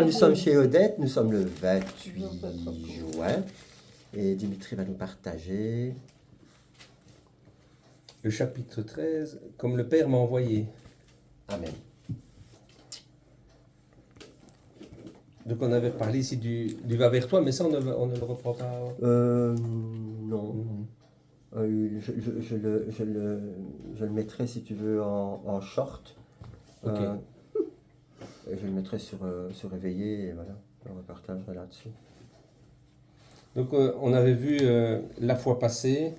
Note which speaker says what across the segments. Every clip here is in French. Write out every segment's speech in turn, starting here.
Speaker 1: Nous sommes chez Odette, nous sommes le 28 juin et Dimitri va nous partager
Speaker 2: le chapitre 13, comme le Père m'a envoyé.
Speaker 1: Amen.
Speaker 2: Donc on avait parlé ici du va vers toi, mais ça on ne le reprend pas.
Speaker 1: Non. Je le mettrai si tu veux en short.
Speaker 2: Ok.
Speaker 1: Je le mettrai sur Réveillé et voilà, on repartagera là-dessus.
Speaker 2: Donc on avait vu la fois passée,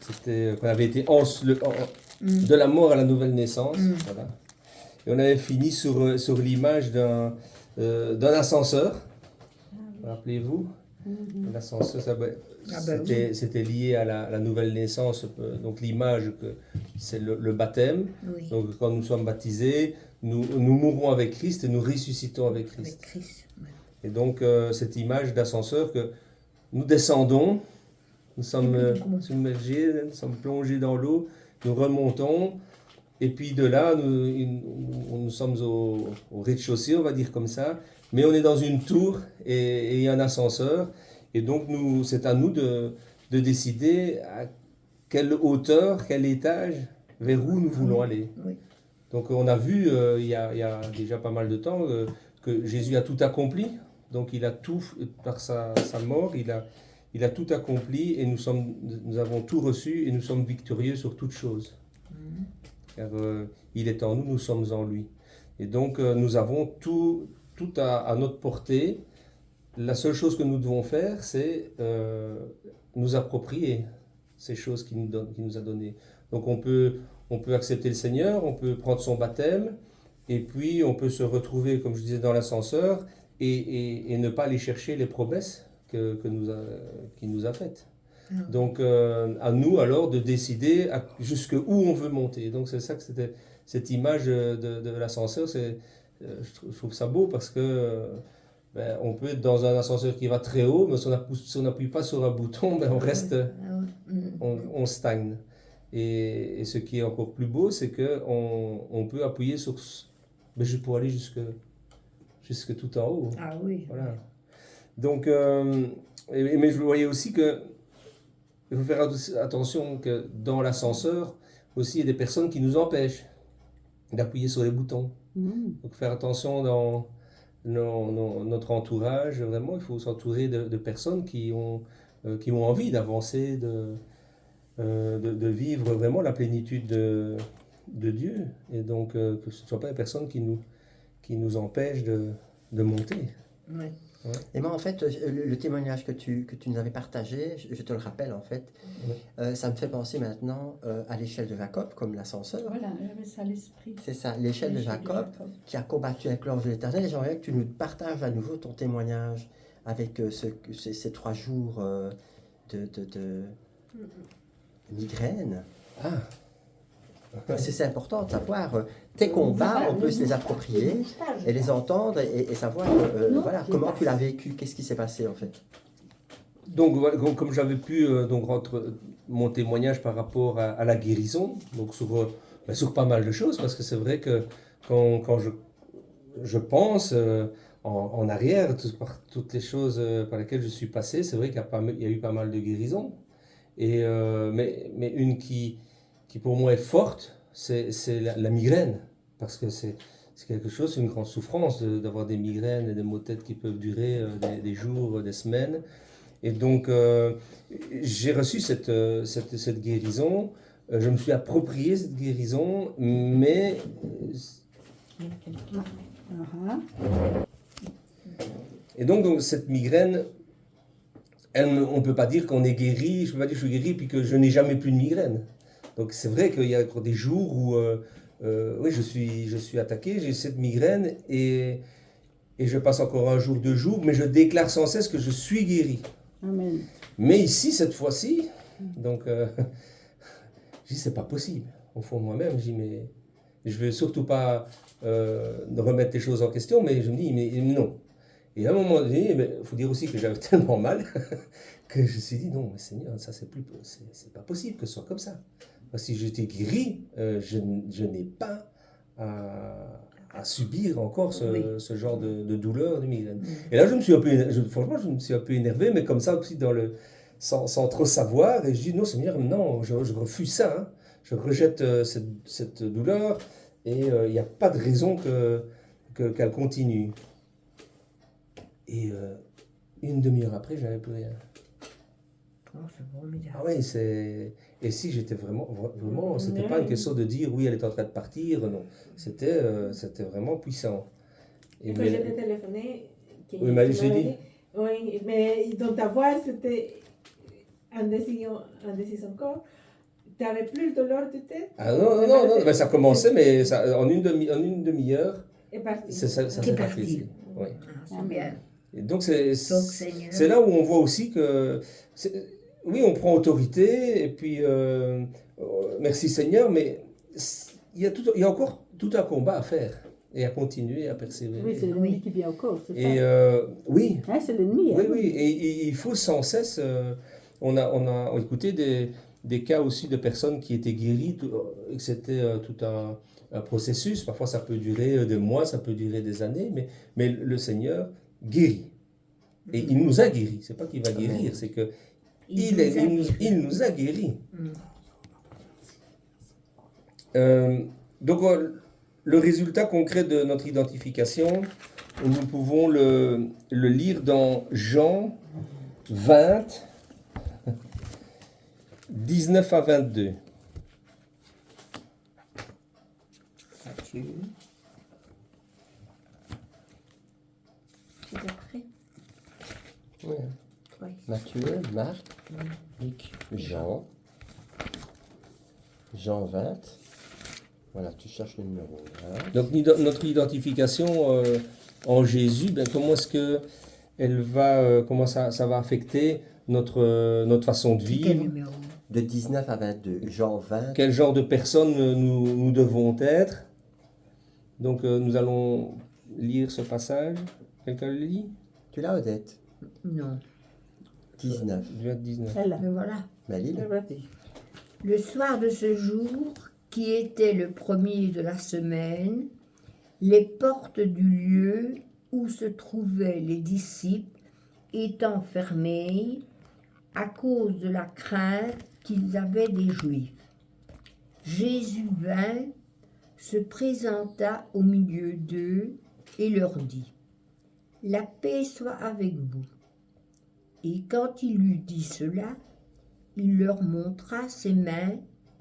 Speaker 2: c'était qu'on avait été de la mort à la nouvelle naissance. Voilà. Et on avait fini sur l'image d'un ascenseur. Rappelez-vous, l'ascenseur, c'était lié à la nouvelle naissance, donc l'image, c'est le baptême.
Speaker 3: Oui.
Speaker 2: Donc quand nous sommes baptisés, nous mourrons avec Christ et nous ressuscitons avec Christ.
Speaker 3: Ouais.
Speaker 2: Et donc cette image d'ascenseur que nous descendons, nous sommes submergés, nous sommes plongés dans l'eau, nous remontons, et puis de là, nous sommes au rez-de-chaussée, on va dire comme ça, mais on est dans une tour et il y a un ascenseur, et donc c'est à nous de décider à quelle hauteur, quel étage, vers où nous voulons aller.
Speaker 3: Oui.
Speaker 2: Donc on a vu il y a déjà pas mal de temps que Jésus a tout accompli, donc il a tout, par sa mort, il a tout accompli et nous avons tout reçu et nous sommes victorieux sur toutes choses. Car il est en nous, nous sommes en lui. Et donc nous avons tout à notre portée. La seule chose que nous devons faire, c'est nous approprier ces choses qu'il nous a données. Donc on peut accepter le Seigneur, on peut prendre son baptême, et puis on peut se retrouver, comme je disais, dans l'ascenseur, et ne pas aller chercher les promesses qu'il nous a faites. Donc à nous alors de décider jusqu'où on veut monter. Donc c'est ça que c'était cette image de l'ascenseur. Je trouve ça beau parce que on peut être dans un ascenseur qui va très haut, mais si on n'appuie pas sur un bouton, on reste, on stagne. Et ce qui est encore plus beau, c'est qu'on peut appuyer pour aller jusque tout en haut.
Speaker 3: Ah oui.
Speaker 2: Voilà. Donc, mais je voyais aussi que il faut faire attention que dans l'ascenseur, aussi, il y a des personnes qui nous empêchent d'appuyer sur les boutons. Donc, faire attention dans notre entourage. Vraiment, il faut s'entourer de personnes qui ont envie d'avancer, de vivre vraiment la plénitude de Dieu. Et donc, que ce ne soient pas des personnes qui nous empêchent de monter.
Speaker 3: Oui.
Speaker 1: Ouais. Et moi, en fait, le témoignage que tu nous avais partagé, je te le rappelle, en fait, ça me fait penser maintenant à l'échelle de Jacob, comme l'ascenseur.
Speaker 4: Voilà, j'avais ça à l'esprit.
Speaker 1: C'est ça, l'échelle de Jacob qui a combattu avec l'ange de l'Éternel. Et j'aimerais que tu nous partages à nouveau ton témoignage avec ces 3 jours de migraine.
Speaker 2: Ah.
Speaker 1: Parce que c'est important de savoir tes combats, on peut se les approprier et les entendre et savoir voilà, comment tu l'as vécu, qu'est-ce qui s'est passé en fait.
Speaker 2: Donc, comme j'avais pu mon témoignage par rapport à la guérison, donc sur pas mal de choses, parce que c'est vrai que quand je pense en arrière, toutes les choses par lesquelles je suis passé, c'est vrai qu'il y a eu pas mal de guérisons. Et, mais une qui pour moi est forte, c'est la migraine, parce que c'est quelque chose, c'est une grande souffrance d'avoir des migraines et des maux de tête qui peuvent durer des jours, des semaines. Et donc, j'ai reçu cette guérison, je me suis approprié cette guérison, mais... Et donc cette migraine, on ne peut pas dire qu'on est guéri, je ne peux pas dire que je suis guéri puis que je n'ai jamais plus de migraine. Donc c'est vrai qu'il y a des jours où oui, je suis attaqué, j'ai cette migraine et je passe encore un jour, 2 jours, mais je déclare sans cesse que je suis guéri.
Speaker 4: Amen.
Speaker 2: Mais ici, cette fois-ci, donc je dis c'est pas possible. Au fond de moi-même, je dis mais je ne veux surtout pas remettre les choses en question, mais je me dis mais non. Et à un moment donné, il faut dire aussi que j'avais tellement mal que je me suis dit non, mais Seigneur, ça c'est pas possible que ce soit comme ça. Parce que si j'étais guéri, je n'ai pas à subir encore ce genre de douleur, de migraine.
Speaker 3: Mm.
Speaker 2: Et là, franchement, je me suis un peu énervé, mais comme ça aussi, sans trop savoir, et je dis, non, Seigneur, non, je refuse ça, hein. Je rejette cette douleur, et il n'y a pas de raison qu'elle continue. Et une demi-heure après, j'avais plus rien.
Speaker 3: Oh, c'est formidable.
Speaker 2: Ah oui, et si j'étais vraiment, c'était pas une question de dire oui, elle est en train de partir, non. C'était vraiment puissant. Et
Speaker 5: Quand j'ai téléphoné,
Speaker 2: Oui, mais j'ai dit.
Speaker 5: Oui, mais dans ta voix, c'était indécision encore. Tu n'avais plus le douleur de tête?
Speaker 2: Ah non, ben, ça commençait, mais en une demi-heure,
Speaker 5: est parti.
Speaker 2: ça
Speaker 3: C'est
Speaker 2: s'est
Speaker 3: parti.
Speaker 2: passé. Oui.
Speaker 3: Ah, c'est bien.
Speaker 2: Et donc
Speaker 3: Seigneur.
Speaker 2: c'est là où on voit aussi que, oui, on prend autorité, et puis merci Seigneur, mais il y a encore tout un combat à faire, et à continuer, à persévérer.
Speaker 4: Oui, c'est l'ennemi qui vient encore, c'est
Speaker 2: Et
Speaker 4: ça.
Speaker 2: oui,
Speaker 4: Hein, c'est l'ennemi.
Speaker 2: oui,
Speaker 4: hein.
Speaker 2: oui, et il faut sans cesse. On a écouté des cas aussi de personnes qui étaient guéries, et que c'était tout un processus. Parfois, ça peut durer des mois, ça peut durer des années, mais le Seigneur guérit. Et il nous a guéris. C'est pas qu'il va guérir, c'est que il nous a guéris. Donc, le résultat concret de notre identification, nous pouvons le lire dans Jean 20, 19 à 22.
Speaker 3: Matthieu. C'est après.
Speaker 1: Ouais.
Speaker 3: Oui.
Speaker 1: Matthieu, Marc, Luc, Jean 20. Voilà, tu cherches le numéro. Là.
Speaker 2: Donc notre identification en Jésus, ben, comment est-ce que comment ça va affecter notre façon de
Speaker 3: Quel
Speaker 2: vivre?
Speaker 3: numéro?
Speaker 1: De 19 à 22. Jean 20.
Speaker 2: Quel genre de personnes nous devons être? Donc nous allons lire ce passage. Quelqu'un le lit?
Speaker 1: Tu l'as, Odette?
Speaker 3: Non.
Speaker 1: 19.
Speaker 2: Je vais être 19.
Speaker 4: Elle,
Speaker 3: Mais voilà.
Speaker 1: Malil?
Speaker 4: vas-y.
Speaker 3: Le soir de ce jour, qui était le premier de la semaine, les portes du lieu où se trouvaient les disciples étant fermées à cause de la crainte qu'ils avaient des Juifs, Jésus vint, se présenta au milieu d'eux et leur dit : « La paix soit avec vous. » Et quand il eut dit cela, il leur montra ses mains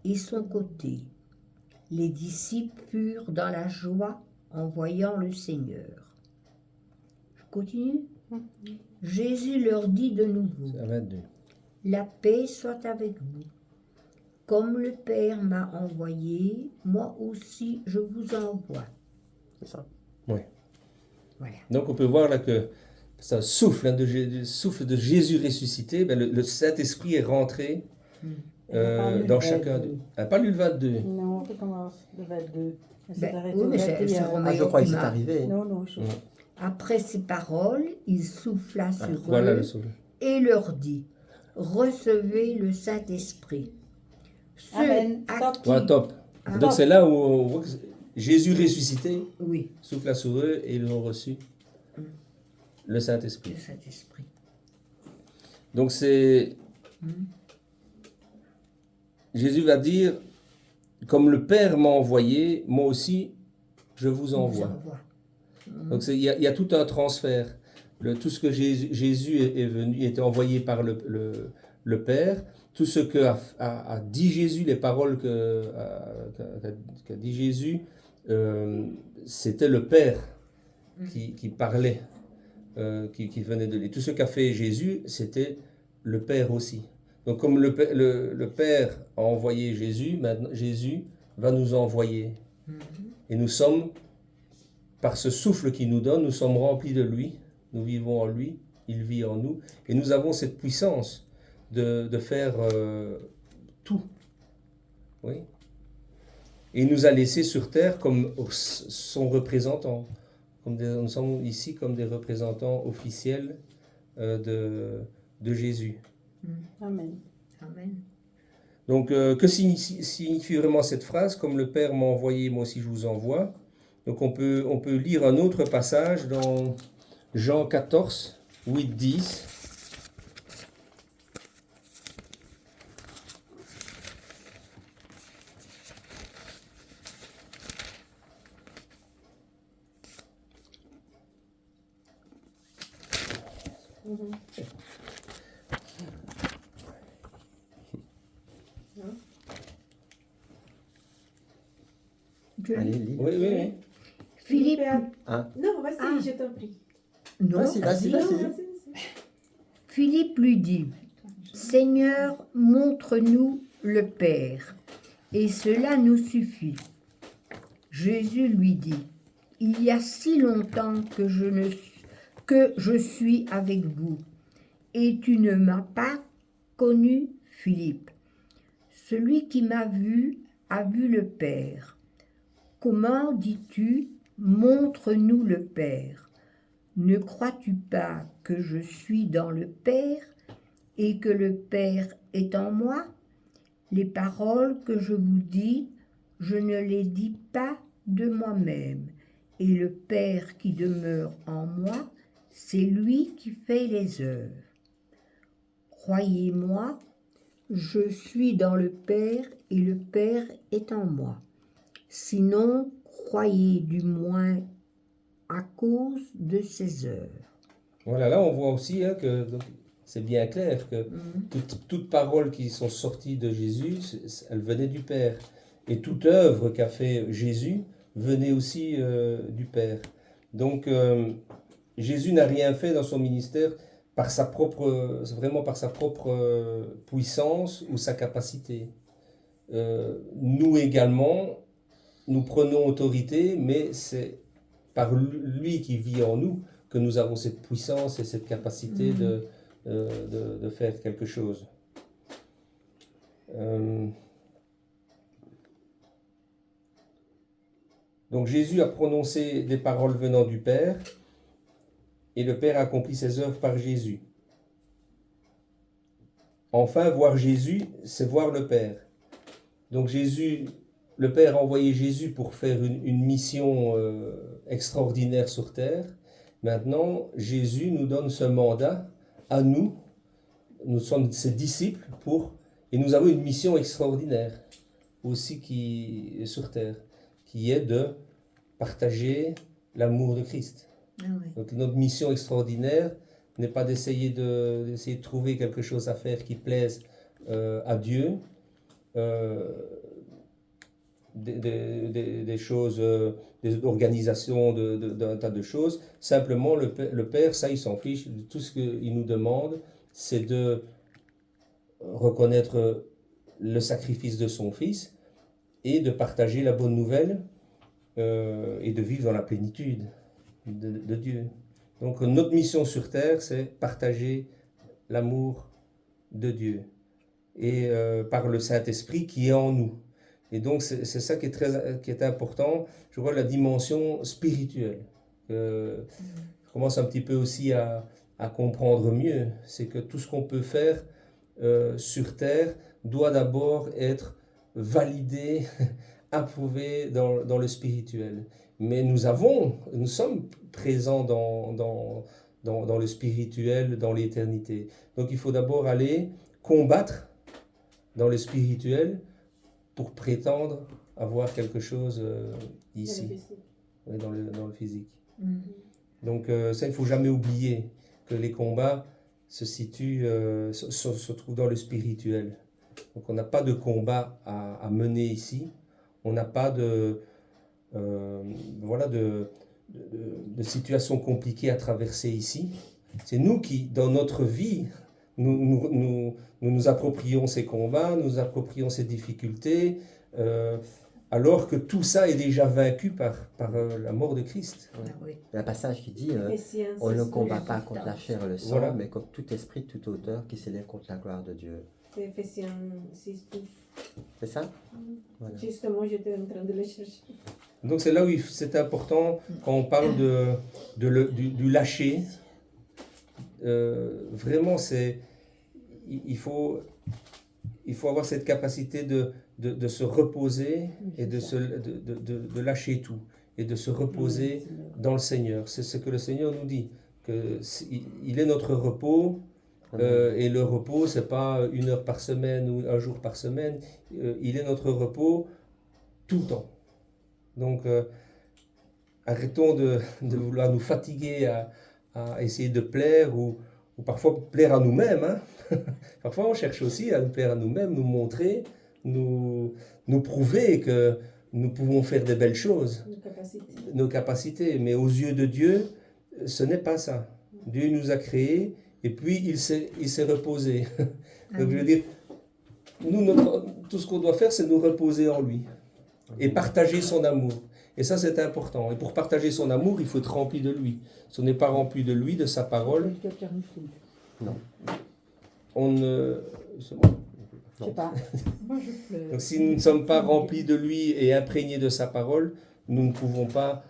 Speaker 3: et son côté. Les disciples furent dans la joie en voyant le Seigneur. Je continue. Jésus leur dit de nouveau :
Speaker 2: C'est à 22.
Speaker 3: « La paix soit avec vous. Comme le Père m'a envoyé, moi aussi je vous envoie. »
Speaker 1: C'est ça.
Speaker 3: Voilà.
Speaker 2: Donc on peut voir là que ça souffle, souffle de Jésus ressuscité, ben, le Saint-Esprit est rentré
Speaker 4: Elle a pas lu
Speaker 2: dans
Speaker 4: le
Speaker 2: chacun
Speaker 4: 22.
Speaker 2: d'eux. Elle n'a pas lu le 22.
Speaker 4: Non, on recommence le 22. Elle s'est
Speaker 3: Ben,
Speaker 4: arrêtée
Speaker 3: oui,
Speaker 4: au
Speaker 3: mais
Speaker 4: 21.
Speaker 1: Ah, je crois que c'est arrivé.
Speaker 4: Non, non, je...
Speaker 3: Après ces paroles, il souffla sur
Speaker 2: Voilà le
Speaker 3: eux
Speaker 2: souffle.
Speaker 3: et leur dit : « Recevez le Saint-Esprit. Ceux
Speaker 4: Amen.
Speaker 3: à
Speaker 4: Stop.
Speaker 3: qui-
Speaker 2: Ouais, top.
Speaker 3: Ah.
Speaker 2: Donc c'est là où on voit que Jésus ressuscité
Speaker 3: Oui,
Speaker 2: souffla sur eux et ils ont reçu le Saint-Esprit.
Speaker 3: le Saint-Esprit.
Speaker 2: Donc c'est... Jésus va dire, comme le Père m'a envoyé, moi aussi je vous
Speaker 3: Il vous
Speaker 2: envoie.
Speaker 3: envoie.
Speaker 2: Donc il y a tout un transfert. Tout ce que Jésus est venu, était envoyé par le Père, tout ce que a dit Jésus, les paroles qu'a dit Jésus, c'était le Père qui parlait, qui venait de lui. Tout ce qu'a fait Jésus, c'était le Père aussi. Donc comme le Père a envoyé Jésus, maintenant Jésus va nous envoyer. Et nous sommes, par ce souffle qu'il nous donne, nous sommes remplis de lui, nous vivons en lui, il vit en nous, et nous avons cette puissance de faire tout. Oui. Et il nous a laissés sur terre comme son représentant. Nous sommes ici comme des représentants officiels de Jésus.
Speaker 4: Amen.
Speaker 3: Amen.
Speaker 2: Donc, que signifie vraiment cette phrase ? Comme le Père m'a envoyé, moi aussi je vous envoie. Donc on peut lire un autre passage dans Jean 14, 8, 10.
Speaker 1: Allez, lis.
Speaker 2: Oui.
Speaker 3: Philippe,
Speaker 1: Ah.
Speaker 5: Non, vas-y,
Speaker 3: Ah.
Speaker 5: je t'en prie.
Speaker 3: non,
Speaker 1: Vas-y, vas-y,
Speaker 5: Non,
Speaker 1: vas-y.
Speaker 5: vas-y.
Speaker 3: Philippe lui dit, Seigneur, montre-nous le Père, et cela nous suffit. Jésus lui dit, il y a si longtemps que je suis avec vous, et tu ne m'as pas connu, Philippe. Celui qui m'a vu a vu le Père. Comment dis-tu, montre-nous le Père? Ne crois-tu pas que je suis dans le Père et que le Père est en moi? Les paroles que je vous dis, je ne les dis pas de moi-même, et le Père qui demeure en moi, c'est lui qui fait les œuvres. Croyez-moi, je suis dans le Père et le Père est en moi. Sinon, croyez du moins à cause de ses œuvres.
Speaker 2: Voilà, là on voit aussi que donc, c'est bien clair que toutes paroles qui sont sorties de Jésus, elles venaient du Père. Et toute œuvre qu'a fait Jésus venait aussi du Père. Donc Jésus n'a rien fait dans son ministère vraiment par sa propre puissance ou sa capacité. Nous également, nous prenons autorité, mais c'est par lui qui vit en nous que nous avons cette puissance et cette capacité de faire quelque chose. Donc Jésus a prononcé des paroles venant du Père, et le Père a accompli ses œuvres par Jésus. Enfin, voir Jésus, c'est voir le Père. Donc le Père a envoyé Jésus pour faire une mission extraordinaire sur terre. Maintenant, Jésus nous donne ce mandat à nous sommes ses disciples et nous avons une mission extraordinaire aussi qui est sur terre, qui est de partager l'amour de Christ.
Speaker 3: Ah oui.
Speaker 2: Donc notre mission extraordinaire n'est pas d'essayer de trouver quelque chose à faire qui plaise à Dieu, des choses, des organisations, d'un tas de choses. Simplement, le Père, ça, il s'en fiche. Tout ce qu'il nous demande, c'est de reconnaître le sacrifice de son Fils et de partager la bonne nouvelle et de vivre dans la plénitude de Dieu. Donc notre mission sur terre, c'est partager l'amour de Dieu et par le Saint-Esprit qui est en nous. Et donc c'est ça qui est important. Je vois la dimension spirituelle. Je commence un petit peu aussi à comprendre mieux. C'est que tout ce qu'on peut faire sur terre doit d'abord être validé, approuvé dans le spirituel. Mais nous sommes présents dans le spirituel, dans l'éternité. Donc il faut d'abord aller combattre dans le spirituel pour prétendre avoir quelque chose ici, dans le physique. Donc ça, il ne faut jamais oublier que les combats se trouvent dans le spirituel. Donc on n'a pas de combat à mener ici, on n'a pas de situation compliquée à traverser ici. C'est nous qui, dans notre vie, nous approprions ces combats, nous approprions ces difficultés, alors que tout ça est déjà vaincu par la mort de Christ.
Speaker 1: Ouais.
Speaker 3: Ah oui.
Speaker 1: Il y a un passage qui dit
Speaker 5: Ephésiens
Speaker 1: on ne
Speaker 5: 6,
Speaker 1: combat pas contre la chair et le sang,
Speaker 2: Voilà.
Speaker 1: mais contre tout esprit, toute hauteur qui s'élève contre la gloire de Dieu.
Speaker 5: C'est Ephésiens 6, 12.
Speaker 1: C'est ça? Voilà.
Speaker 5: Justement, j'étais en train de le chercher.
Speaker 2: Donc c'est là où c'est important, quand on parle du lâcher, vraiment il faut avoir cette capacité de se reposer et de lâcher tout. et de se reposer dans le Seigneur. C'est ce que le Seigneur nous dit, qu'il est notre repos, et le repos, c'est pas 1 heure par semaine ou 1 jour par semaine, il est notre repos tout le temps. Donc, arrêtons de vouloir nous fatiguer à essayer de plaire ou parfois plaire à nous-mêmes. Hein. Parfois, on cherche aussi à nous plaire à nous-mêmes, nous montrer, nous prouver que nous pouvons faire des belles choses, nos capacités. Mais aux yeux de Dieu, ce n'est pas ça. Dieu nous a créés et puis il s'est reposé. Donc, je veux dire, nous, tout ce qu'on doit faire, c'est nous reposer en lui et partager son amour. Et ça, c'est important. Et pour partager son amour, il faut être rempli de lui. Si on n'est pas rempli de lui, de sa parole,
Speaker 1: Non.
Speaker 2: on ne... C'est bon.
Speaker 4: Je sais pas. Moi, je pleure.
Speaker 2: Donc si nous ne sommes pas remplis de lui et imprégnés de sa parole, nous ne pouvons pas...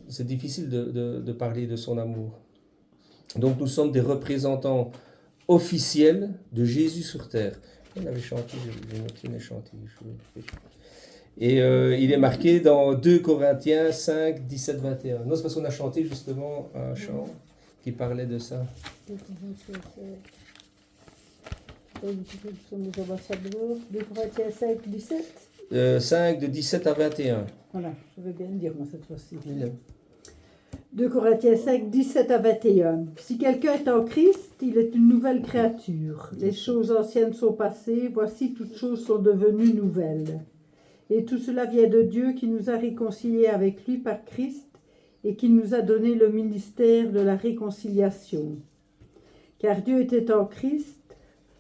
Speaker 2: C'est difficile de parler de son amour. Donc nous sommes des représentants officiels de Jésus sur terre. On avait chanté, j'ai noté mes chantiers. Et il est marqué dans 2 Corinthiens 5, 17, 21. Non, c'est parce qu'on a chanté justement un chant qui parlait de ça.
Speaker 4: Sommes les ambassadeurs. 2 Corinthiens 5, 17.
Speaker 2: 5 de 17 à 21.
Speaker 4: Voilà, je vais bien le dire moi cette fois-ci.
Speaker 1: Il est-
Speaker 4: 2 Corinthiens 5, 17 à 21. Si quelqu'un est en Christ, il est une nouvelle créature. Les choses anciennes sont passées, voici toutes choses sont devenues nouvelles. Et tout cela vient de Dieu qui nous a réconciliés avec lui par Christ et qui nous a donné le ministère de la réconciliation. Car Dieu était en Christ,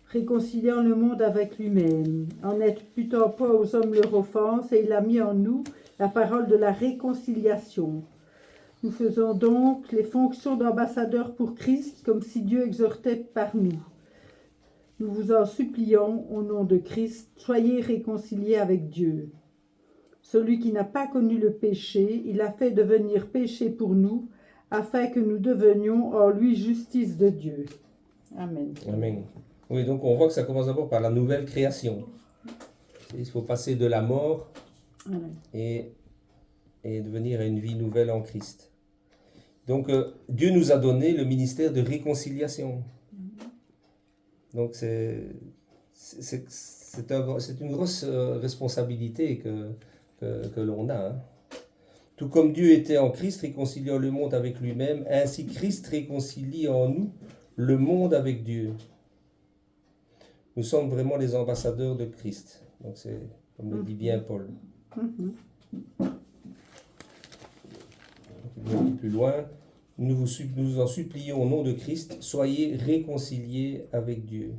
Speaker 4: réconciliant le monde avec lui-même, en n'imputant pas aux hommes leur offense, et il a mis en nous la parole de la réconciliation. Nous faisons donc les fonctions d'ambassadeurs pour Christ, comme si Dieu exhortait par nous. Nous vous en supplions, au nom de Christ, soyez réconciliés avec Dieu. Celui qui n'a pas connu le péché, il a fait devenir péché pour nous, afin que nous devenions en lui justice de Dieu. Amen.
Speaker 2: Amen. Oui, donc on voit que ça commence d'abord par la nouvelle création. Il faut passer de la mort
Speaker 4: Amen.
Speaker 2: et devenir à une vie nouvelle en Christ. Donc Dieu nous a donné le ministère de réconciliation. Donc c'est une grosse responsabilité que l'on a. Hein. Tout comme Dieu était en Christ, réconciliant le monde avec lui-même, ainsi Christ réconcilie en nous le monde avec Dieu. Nous sommes vraiment les ambassadeurs de Christ. Donc c'est, comme le dit bien Paul. Plus loin, nous vous en supplions au nom de Christ, soyez réconciliés avec Dieu.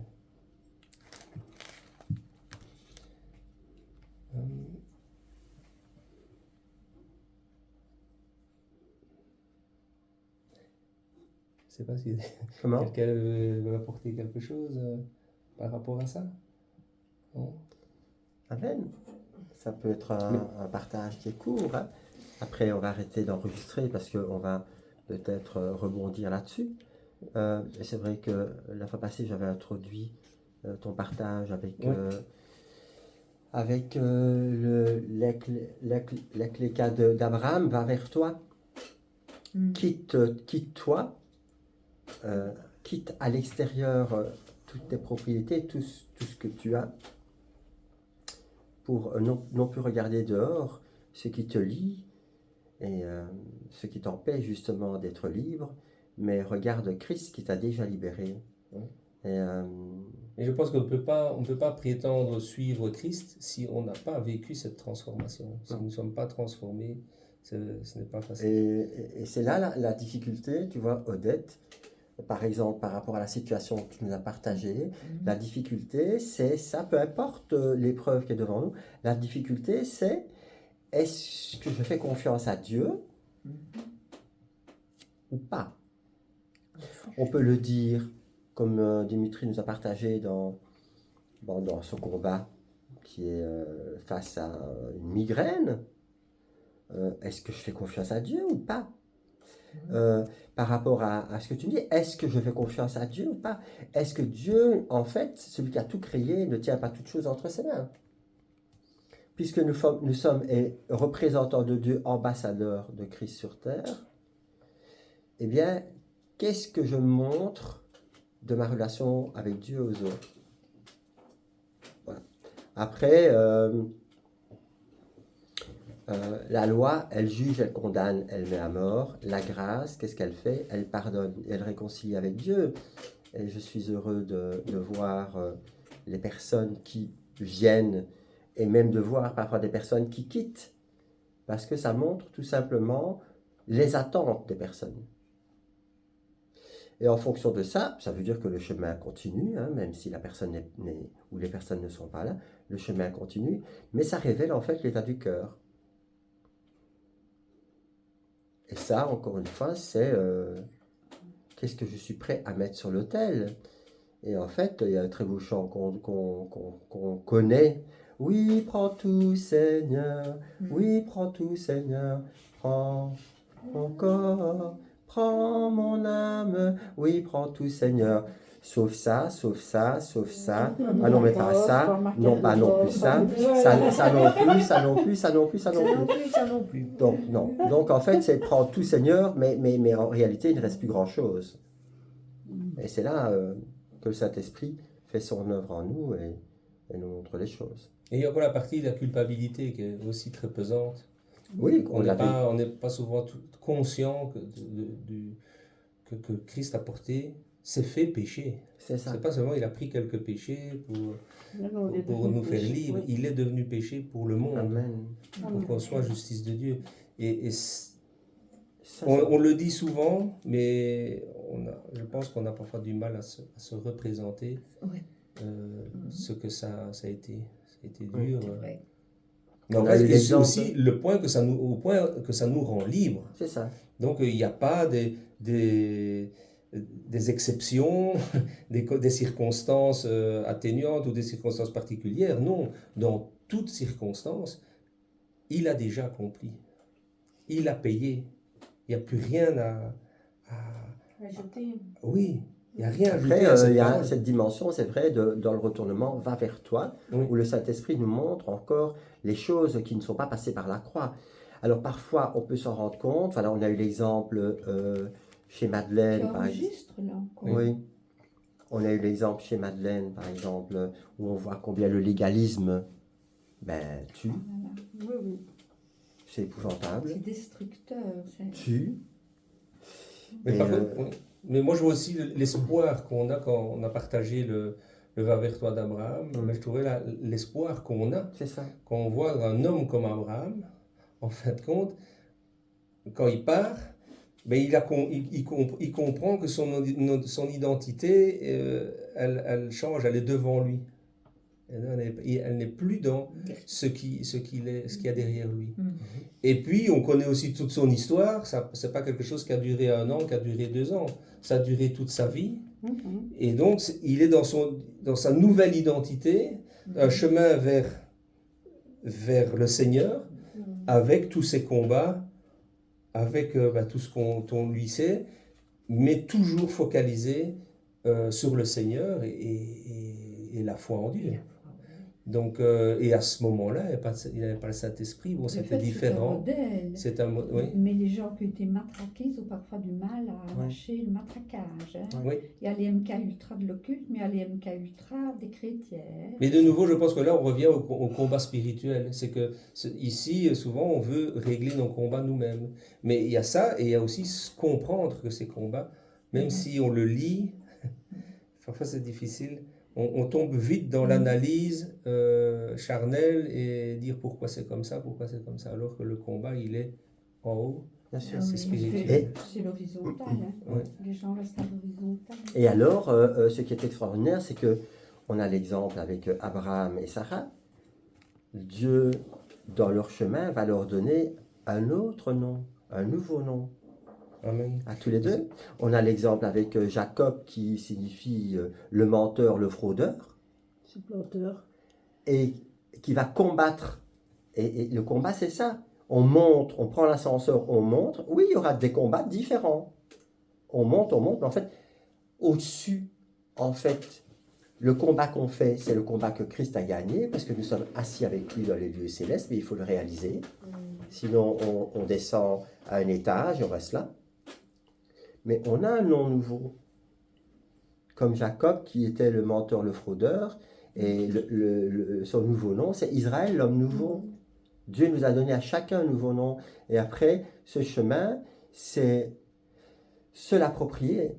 Speaker 2: Je ne sais pas si
Speaker 1: Comment?
Speaker 2: quelqu'un veut apporter quelque chose par rapport à ça. Non?
Speaker 1: Amen. Ça peut être un partage qui est court. Hein. Après, on va arrêter d'enregistrer parce qu'on va peut-être rebondir là-dessus. Et c'est vrai que la fois passée, j'avais introduit ton partage avec l'Ecclésia d'Abraham va vers toi. Quitte-toi, quitte à l'extérieur toutes tes propriétés, tout ce que tu as, pour non plus regarder dehors ce qui te lie et ce qui t'empêche justement d'être libre, mais regarde Christ qui t'a déjà libéré.
Speaker 2: Et je pense qu'on ne peut pas prétendre suivre Christ si on n'a pas vécu cette transformation. Si nous ne sommes pas transformés, ce n'est pas facile.
Speaker 1: Et c'est là la difficulté, tu vois, Odette, par exemple, par rapport à la situation que tu nous as partagée, la difficulté, c'est ça, peu importe l'épreuve qui est devant nous, la difficulté, c'est est-ce que je fais confiance à Dieu ou pas? On peut le dire, comme Dimitri nous a partagé dans ce combat qui est face à une migraine. Est-ce que je fais confiance à Dieu ou pas? Par rapport à ce que tu dis, est-ce que je fais confiance à Dieu ou pas? Est-ce que Dieu, en fait, celui qui a tout créé, ne tient pas toutes choses entre ses mains? puisque nous sommes représentants de Dieu, ambassadeurs de Christ sur terre, eh bien, qu'est-ce que je montre de ma relation avec Dieu aux autres? Voilà. Après, la loi, elle juge, elle condamne, elle met à mort. La grâce, qu'est-ce qu'elle fait? Elle pardonne, elle réconcilie avec Dieu. Et je suis heureux de voir les personnes qui viennent et même de voir parfois des personnes qui quittent, parce que ça montre tout simplement les attentes des personnes. Et en fonction de ça, ça veut dire que le chemin continue, hein, même si la personne ou les personnes ne sont pas là, le chemin continue, mais ça révèle en fait l'état du cœur. Et ça, encore une fois, c'est qu'est-ce que je suis prêt à mettre sur l'autel. Et en fait, il y a un très beau chant qu'on connaît. Oui, prends tout, Seigneur. Oui, prends tout, Seigneur. Prends mon corps, prends mon âme. Oui, prends tout, Seigneur. Sauf ça, sauf ça, sauf ça. Ah non, mais pas ça. Non, pas non plus ça. Ça non plus, ça non plus, ça non plus, ça non plus.
Speaker 3: Ça non plus.
Speaker 1: Donc, non. Donc, en fait, c'est prendre tout, Seigneur, mais en réalité, il ne reste plus grand-chose. Et c'est là que le Saint-Esprit fait son œuvre en nous et nous montre les choses.
Speaker 2: Et il y a encore la partie de la culpabilité qui est aussi très pesante.
Speaker 1: Oui,
Speaker 2: On n'est pas souvent conscient que Christ a porté ses faits péchés.
Speaker 1: C'est ça.
Speaker 2: C'est pas seulement il a pris quelques péchés pour nous faire libres,
Speaker 4: oui.
Speaker 2: il est devenu péché pour le monde,
Speaker 1: Amen.
Speaker 2: pour qu'on soit justice de Dieu. Et
Speaker 1: Ça,
Speaker 2: on le dit souvent, mais je pense qu'on a parfois du mal à se représenter
Speaker 3: Ouais.
Speaker 2: ce que ça a été. Ça a été
Speaker 1: Oui,
Speaker 2: dur.
Speaker 3: C'est vrai.
Speaker 2: Mais en
Speaker 1: On a
Speaker 2: fait,
Speaker 1: eu
Speaker 2: et c'est
Speaker 1: l'exemple.
Speaker 2: aussi le point que ça au point que ça nous rend libres.
Speaker 1: c'est ça.
Speaker 2: Donc il n'y a pas des exceptions, des circonstances atténuantes ou des circonstances particulières. Non, dans toutes circonstances, il a déjà accompli. Il a payé. Il n'y a plus rien à...
Speaker 5: Ajouter.
Speaker 2: Oui, il n'y a rien à
Speaker 1: Après,
Speaker 2: ajouter à cette
Speaker 1: il y a
Speaker 2: parole.
Speaker 1: cette dimension, c'est vrai, dans le retournement, va vers toi,
Speaker 2: Oui.
Speaker 1: où le Saint-Esprit nous montre encore les choses qui ne sont pas passées par la croix. Alors parfois, on peut s'en rendre compte. Voilà, on a eu l'exemple chez Madeleine,
Speaker 6: Tu
Speaker 1: par exemple.
Speaker 6: enregistres là encore.
Speaker 1: Oui. On a eu l'exemple chez Madeleine, par exemple, où on voit combien le légalisme tue.
Speaker 6: Voilà.
Speaker 4: Oui, oui.
Speaker 1: C'est épouvantable.
Speaker 6: C'est destructeur.
Speaker 1: Tue.
Speaker 2: Mais,
Speaker 1: Et,
Speaker 2: par contre, oui. Mais moi, je vois aussi l'espoir qu'on a quand on a partagé le va vers toi d'Abraham. Mais je trouvais l'espoir qu'on a
Speaker 1: C'est ça.
Speaker 2: quand on voit un homme comme Abraham, en fin de compte, quand il part, il comprend que son identité, elle change, elle est devant lui. Elle n'est plus dans ce qu'il y a derrière lui. Et puis, on connaît aussi toute son histoire. Ce n'est pas quelque chose qui a duré 1 an, qui a duré 2 ans. Ça a duré toute sa vie. Et donc, il est dans sa nouvelle identité, un chemin vers le Seigneur, avec tous ses combats, avec tout ce qu'on lui sait, mais toujours focalisé sur le Seigneur et la foi en Dieu. Donc, et à ce moment-là, il n'avait pas le Saint-Esprit, bon, c'était différent. C'est un oui.
Speaker 6: Mais les gens qui ont été matraqués, ils ont parfois du mal à lâcher le matraquage. Hein.
Speaker 2: Oui.
Speaker 6: Il y a les MK Ultra de l'occulte, mais il y a les MK Ultra des chrétiens.
Speaker 2: Mais de nouveau, je pense que là, on revient au combat spirituel. C'est que ici, souvent, on veut régler nos combats nous-mêmes. Mais il y a ça, et il y a aussi comprendre que ces combats, même si on le lit, parfois c'est difficile. On tombe vite dans l'analyse charnelle et dire pourquoi c'est comme ça, alors que le combat, il est en haut,
Speaker 1: Bien sûr.
Speaker 2: c'est
Speaker 6: oui,
Speaker 2: spirituel.
Speaker 6: c'est l'horizontale. Hein.
Speaker 2: Ouais.
Speaker 6: Les gens restent à l'horizontale.
Speaker 1: Et alors, ce qui est extraordinaire, c'est que on a l'exemple avec Abraham et Sarah. Dieu, dans leur chemin, va leur donner un autre nom, un nouveau nom.
Speaker 2: Amen.
Speaker 1: À tous les deux. On a l'exemple avec Jacob qui signifie le menteur, le fraudeur,
Speaker 4: Supplanteur.
Speaker 1: et qui va combattre. Et le combat, c'est ça. On monte, on prend l'ascenseur, on monte. Oui, il y aura des combats différents. On monte, mais en fait, au-dessus, en fait, Le combat qu'on fait, c'est le combat que Christ a gagné, parce que nous sommes assis avec lui dans les lieux célestes, mais il faut le réaliser. Sinon, on descend à un étage et on reste là. Mais on a un nom nouveau. Comme Jacob, qui était le menteur, le fraudeur, et son nouveau nom, c'est Israël, l'homme nouveau. Dieu nous a donné à chacun un nouveau nom. Et après, ce chemin, c'est se l'approprier.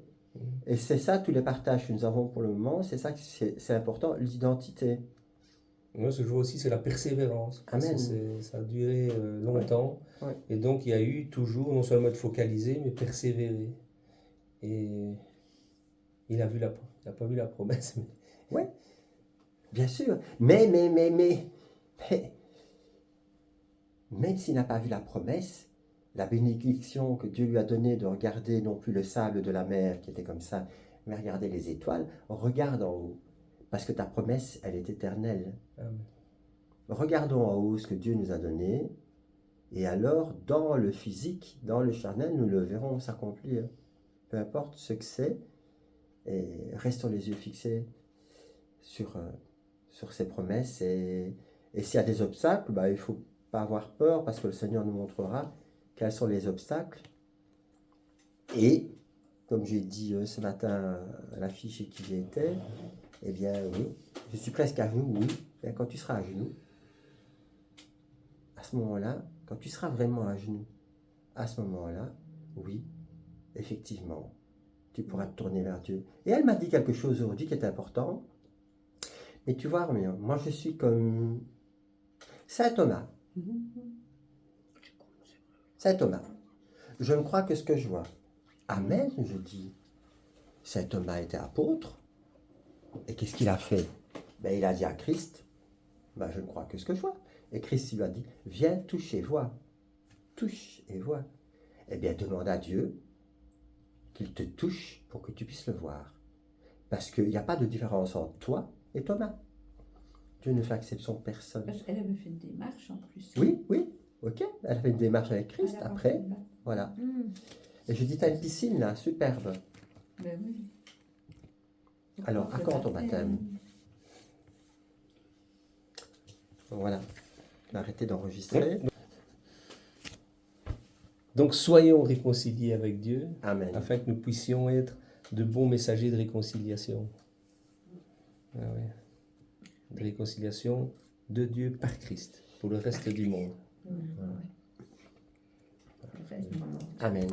Speaker 1: Et c'est ça, tous les partages que nous avons pour le moment, c'est ça que c'est important, l'identité.
Speaker 2: Moi, ce que je vois aussi, c'est la persévérance. Parce
Speaker 1: Amen.
Speaker 2: que ça a duré longtemps.
Speaker 1: Ouais.
Speaker 2: Et donc, il y a eu toujours, non seulement être focalisé, mais persévérer. Et il n'a pas vu la promesse.
Speaker 1: Oui, bien sûr. Mais, même s'il n'a pas vu la promesse, la bénédiction que Dieu lui a donnée de regarder non plus le sable de la mer qui était comme ça, mais regarder les étoiles, regarde en haut. Parce que ta promesse, elle est éternelle.
Speaker 2: Amen.
Speaker 1: Regardons en haut ce que Dieu nous a donné, et alors, dans le physique, dans le charnel, nous le verrons s'accomplir. Peu importe ce que c'est, et restons les yeux fixés sur ces promesses. Et s'il y a des obstacles, il ne faut pas avoir peur, parce que le Seigneur nous montrera quels sont les obstacles. Et, comme j'ai dit ce matin à la fille chez qui j'étais, eh bien oui, je suis presque à genoux, oui. Et quand tu seras à genoux, à ce moment-là, quand tu seras vraiment à genoux, à ce moment-là, oui, effectivement, tu pourras te tourner vers Dieu. Et elle m'a dit quelque chose aujourd'hui qui est important. Mais tu vois, moi je suis comme Saint Thomas. Saint Thomas. Je ne crois que ce que je vois. Amen, je dis. Saint Thomas était apôtre. Et qu'est-ce qu'il a fait? Il a dit à Christ, je ne crois que ce que je vois. Et Christ lui a dit, viens, touche et vois. Touche et vois. Eh bien, demande à Dieu qu'il te touche pour que tu puisses le voir. Parce qu'il n'y a pas de différence entre toi et Thomas. Dieu ne fait exception de personne.
Speaker 6: Parce qu'elle avait fait une démarche en plus.
Speaker 1: Oui, ok. Elle a fait une démarche avec Christ
Speaker 6: Elle a
Speaker 1: après.
Speaker 6: pensé là.
Speaker 1: Voilà. Et je dis, t'as une piscine là, superbe.
Speaker 6: Ben oui.
Speaker 1: Alors,
Speaker 6: Pour
Speaker 1: à
Speaker 6: le
Speaker 1: quand ton baptême? Voilà. Je vais arrêter d'enregistrer.
Speaker 2: Donc, soyons réconciliés avec Dieu,
Speaker 1: Amen.
Speaker 2: afin que nous puissions être de bons messagers de réconciliation. Ah ouais. De réconciliation de Dieu par Christ, pour le reste du monde.
Speaker 1: Amen.